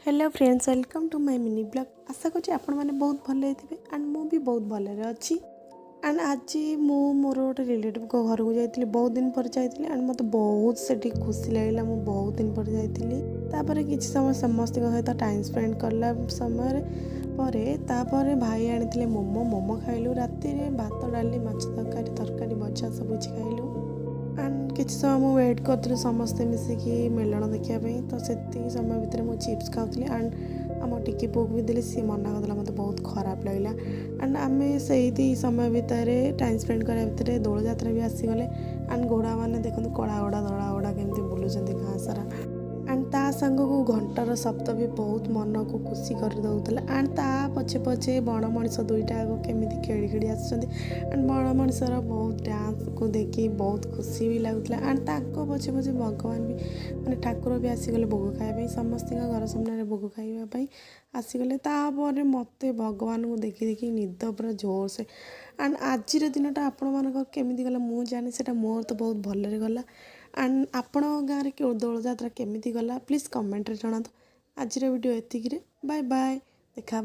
Hello friends, welcome to my mini blog. आशा करूँ आपण मैंने बहुत भले थे एंड मु भी बहुत भले अच्छी। एंड आज मु मोर गोटे रिलेटिव को घर को जाइली, बहुत दिन पर जाइली एंड मत बहुत से खुशी लगे। मुझे बहुत दिन पर जाइली, तापर किसी समय समस्त सहित टाइम स्पेंड कला समय पर भाई आनी मोमो खाइलु। राति भात डाली माछ तरकारी भजा सब किसी खाइलु एंड किसी समय मुझे वेट करी समस्ते मिसिकी मेलण देखापी। तो से समय भितर मुझे चिप्स खाऊली एंड आम टिकी पुक भी देली, सी मना करदेला, मत बहुत खराब लगला। एंड आम से समय भितर टाइम स्पेंड करा भितर दोल जात्रा भी आसीगले एंड घोड़ा मैंने देखते कड़ा घोड़ा धड़ा घोड़ा केमती बुलूँ गाँ सारा। एंड ता संग को घंटार शब्द भी बहुत मन को खुशी कर दौला। एंड ता पछे पछे बण मनीष दुईटा आग केमी खेली खेली आसुँच एंड बण मनीषर बहुत डांस को देखी बहुत खुशी भी लगुला। एंड ताको पछे पछे भगवान भी माने ठाकुर भी आसीगले भोग खाइबा, समस्त घर सामने भोग खाइबा आसीगले। तापर मत भगवान को देखी देखी निद पूरा जोर से। एंड आज दिनटा आपण मान केमी गला मुझे जानी, से मोर तो बहुत भलरे गला। एंड आपण गाँव में दोल जात्रा केमी गला प्लीज कमेंट रे जणातु। आज वीडियो एतिक, बाय बाय, देखा।